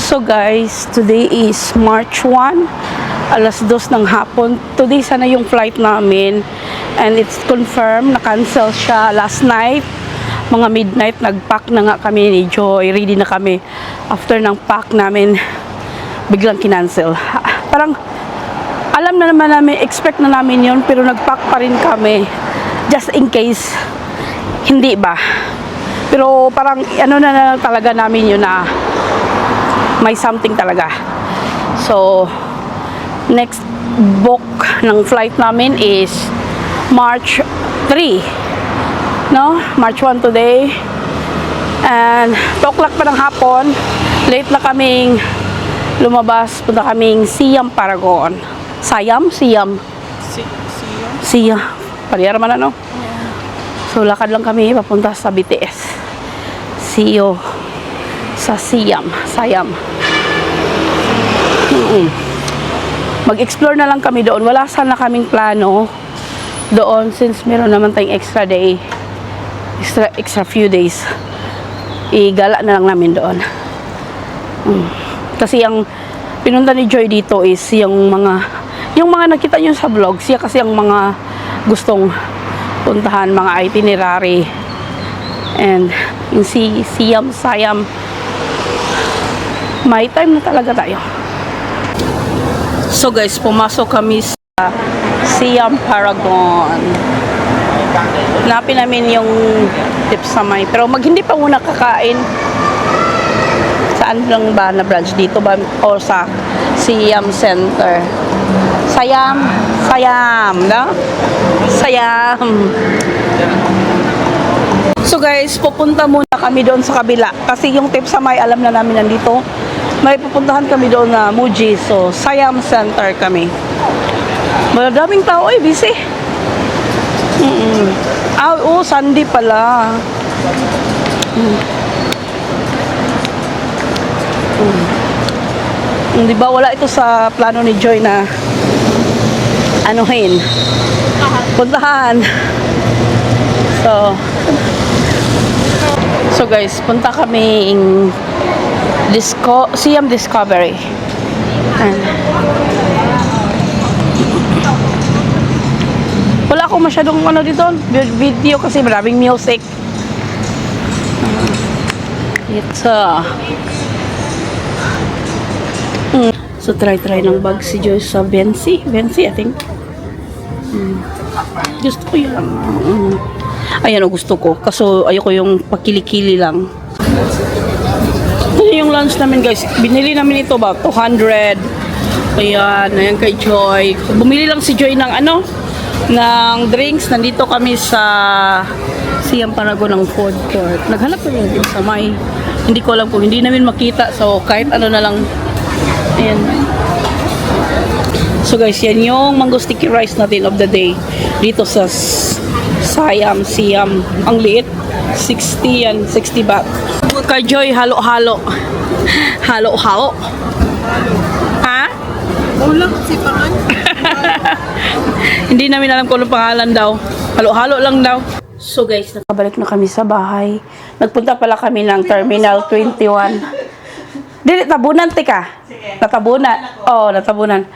So guys, today is March 1, alas 2 ng hapon. Today sana yung flight namin and it's confirmed na cancel siya last night. Mga midnight, nag-pack na nga kami ni Joy. Ready na kami. After ng pack namin, biglang kinancel. Parang alam na naman namin, expect na namin yun, pero nag-pack pa rin kami just in case hindi ba. Pero parang ano na talaga namin yun na may something talaga. So next book ng flight namin is March 3, no? March 1 today, and 2 o'clock pa ng hapon. Late na kaming lumabas, punta kaming Siam Paragon. Siam? Parehara man ano? So lakad lang kami papunta sa BTS. CEO sa Siam. Mag-explore na lang kami doon. Wala sana kaming plano doon since meron naman tayong extra day, extra few days. Igala na lang namin doon. Kasi ang pinunta ni Joy dito is yung mga nakita nyo sa vlog. Siya kasi ang mga gustong puntahan, mga itinerary. And yung Siam, may time na talaga tayo. So guys, pumasok kami sa Siam Paragon. Hanapin namin yung Tipsamay. Pero hindi pa muna kakain. Saan lang ba na branch? Dito ba? O sa Siam Center? Siam, no? Siam. So guys, pupunta muna kami doon sa kabila. Kasi yung Tipsamay, alam na namin nandito. May pupuntahan kami doon na Muji. So, Siam Center kami. Maraming tao eh, busy. Sunday pala. Di ba wala ito sa plano ni Joy na anuhin? Puntahan. So guys, punta kami Siam Discovery. Wala akong masyadong dito, video kasi maraming music. So try ng bag si Joy sa Vensi, I think. Gusto ko yan. Ayan o, gusto ko. Kaso ayoko yung pakilikili lang. Ito yung lunch namin guys. Binili namin ito ba? 200. Ayan kay Joy. Bumili lang si Joy ng ng drinks. Nandito kami sa Siam Paragon ng food court. Naghanap kami ng Tipsamay. Hindi ko alam kung hindi namin makita. So kahit ano na lang. Ayan. So guys, yan yung mango sticky rice natin of the day. Dito sa Siam. Ang liit. 60 yan. 60 baht. Kay Joy, halo-halo. Halo-halo. Ha? Ulang sipangan. Hindi namin alam kung anong pangalan daw. Halo-halo lang daw. So guys, nakabalik na kami sa bahay. Nagpunta pala kami ng Terminal 21. Dili, tabunan, tika. Natabunan. Oo, natabunan.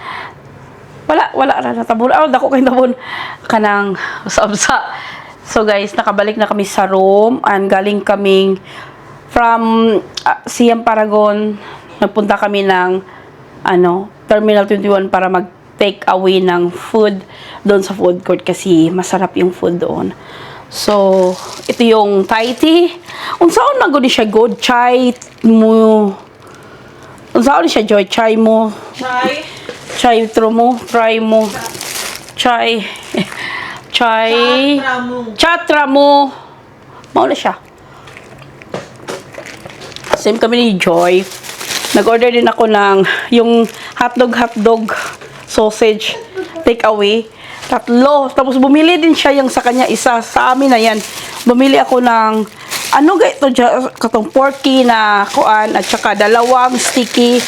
Wala na natabunan. Dako kayong tabun. Kanang usap-usap. So guys, nakabalik na kami sa room. And galing kaming from Siam Paragon. Nagpunta kami ng Terminal 21 para mag-take away ng food doon sa food court kasi masarap yung food doon. So, ito yung Thai tea. Unsaon na gud siya good? Chai mo. Unsaon siya Joy? Chai mo. Chai mo. Chatra mo. Mauna siya. Same kami ni Joy. Nag-order din ako ng yung hotdog sausage take away. 3. Tapos bumili din siya yung sa kanya isa. Sa amin na yan. Bumili ako ng katong porky na kuan at saka 2 sticky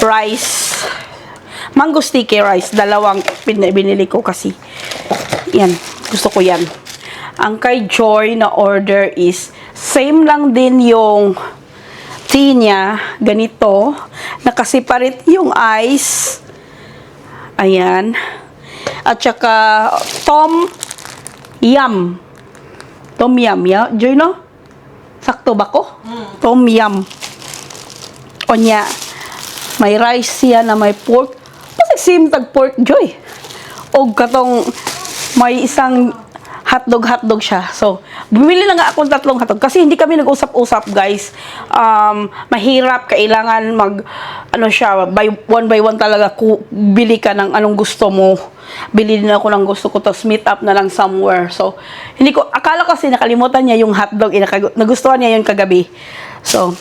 rice. Mango sticky rice. 2 binili ko kasi. Yan. Gusto ko yan. Ang kay Joy na order is same lang din yung tea niya, ganito. Nakaseparate yung ice. Ayan. At saka, yum. Tom yum, ya? Joy, no? Sakto ba ko? Tom yum. O niya, may rice siya na may pork. Kasi same tag pork, Joy. O katong, may isang hotdog siya. So, bumili na nga akong 3 hotdog kasi hindi kami nag-usap-usap, guys. Mahirap, kailangan siya, one by one talaga, bili ka ng anong gusto mo. Bili din ako ng gusto ko, tapos meet up na lang somewhere. So, akala ko kasi nakalimutan niya yung hotdog, nagustuhan niya yun kagabi. So,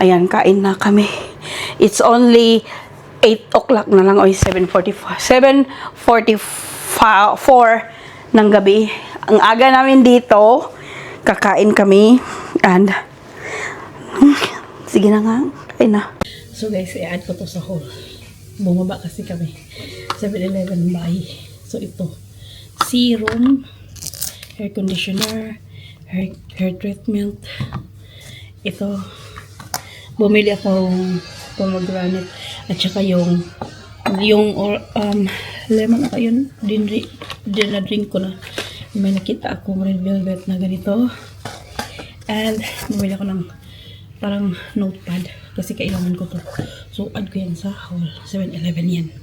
ayan, kain na kami. It's only 8 o'clock na lang, o 7:44 ng gabi. Ang aga namin dito, kakain kami, and sige na nga, kain na. So guys, i-add ko to sa haul. Bumaba kasi kami. 7-Eleven buy. So ito, serum, hair conditioner, hair treatment. Ito, bumili akong pomegranate at saka yung lemon na yun, din-drink ko na. May nakita akong red velvet na ganito. And bumili ako ng parang notepad kasi kailangan ko to. So add ko yan sa haul. 7-Eleven yan.